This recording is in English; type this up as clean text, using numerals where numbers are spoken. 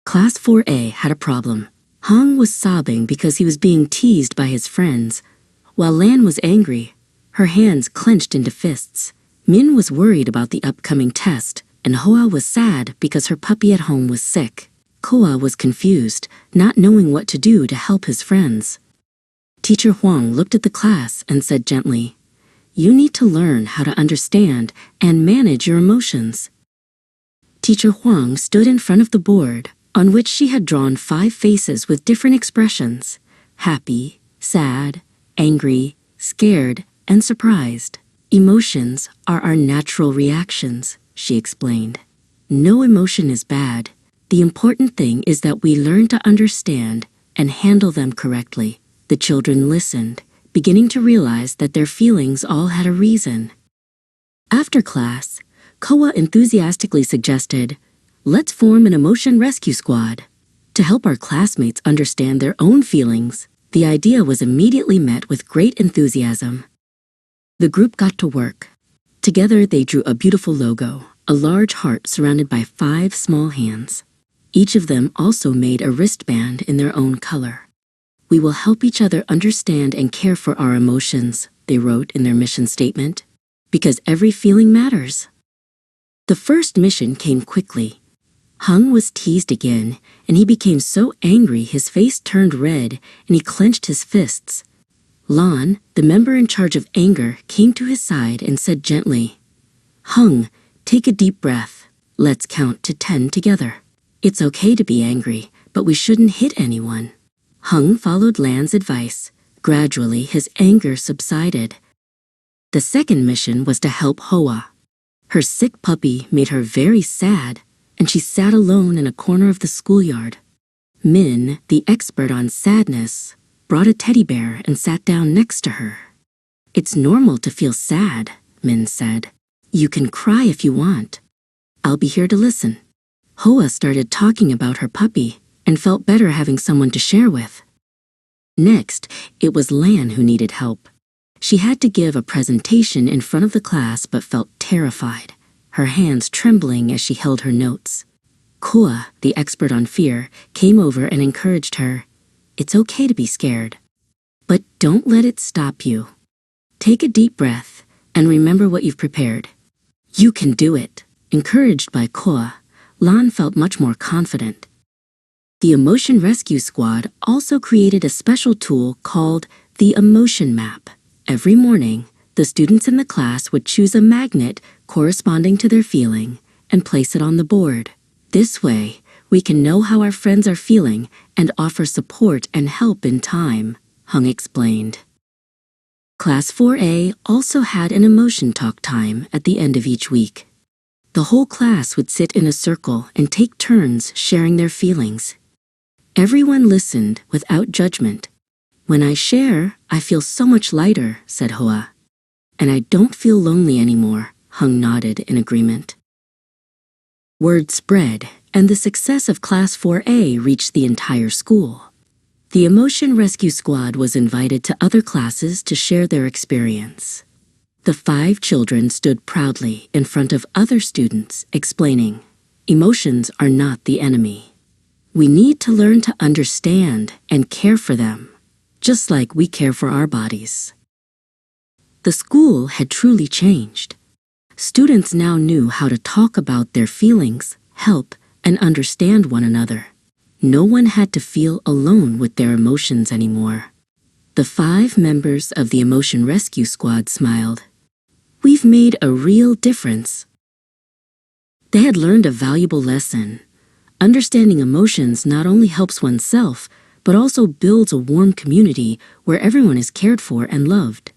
Class 4A had a problem. Hong was sobbing because he was being teased by his friends, while Lan was angry, her hands clenched into fists. Min was worried about the upcoming test, and Hoa was sad because her puppy at home was sick. Koa was confused, not knowing what to do to help his friends. Teacher Huang looked at the class and said gently, "You need to learn how to understand and manage your emotions." Teacher Huang stood in front of the board, on which she had drawn 5 faces with different expressions: happy, sad, angry, scared, and surprised. "Emotions are our natural reactions," she explained. "No emotion is bad. The important thing is that we learn to understand and handle them correctly." The children listened, beginning to realize that their feelings all had a reason. After class, Koa enthusiastically suggested, "Let's form an emotion rescue squad." To help our classmates understand their own feelings, the idea was immediately met with great enthusiasm. The group got to work. Together they drew a beautiful logo, a large heart surrounded by 5 small hands. Each of them also made a wristband in their own color. "We will help each other understand and care for our emotions," they wrote in their mission statement, "because every feeling matters." The first mission came quickly. Hung was teased again, and he became so angry his face turned red and he clenched his fists. Lan, the member in charge of anger, came to his side and said gently, "Hung, take a deep breath. Let's count to 10 together. It's okay to be angry, but we shouldn't hit anyone." Hung followed Lan's advice. Gradually, his anger subsided. The second mission was to help Hoa. Her sick puppy made her very sad, and she sat alone in a corner of the schoolyard. Min, the expert on sadness, brought a teddy bear and sat down next to her. "It's normal to feel sad," Min said. "You can cry if you want. I'll be here to listen." Hoa started talking about her puppy and felt better having someone to share with. Next, it was Lan who needed help. She had to give a presentation in front of the class but felt terrified, her hands trembling as she held her notes. Koa, the expert on fear, came over and encouraged her. "It's okay to be scared, but don't let it stop you. Take a deep breath and remember what you've prepared. You can do it." Encouraged by Koa, Lan felt much more confident. The Emotion Rescue Squad also created a special tool called the Emotion Map. Every morning, the students in the class would choose a magnet corresponding to their feeling and place it on the board. This way, we can know how our friends are feeling and offer support and help in time, Hung explained. Class 4A also had an emotion talk time at the end of each week. The whole class would sit in a circle and take turns sharing their feelings. Everyone listened without judgment. "When I share, I feel so much lighter," said Hoa. "And I don't feel lonely anymore," Hung nodded in agreement. Word spread, and the success of Class 4A reached the entire school. The Emotion Rescue Squad was invited to other classes to share their experience. The 5 children stood proudly in front of other students, explaining, "Emotions are not the enemy. We need to learn to understand and care for them, just like we care for our bodies." The school had truly changed. Students now knew how to talk about their feelings, help, and understand one another. No one had to feel alone with their emotions anymore. The 5 members of the Emotion Rescue Squad smiled. "We've made a real difference." They had learned a valuable lesson. Understanding emotions not only helps oneself, but also builds a warm community where everyone is cared for and loved.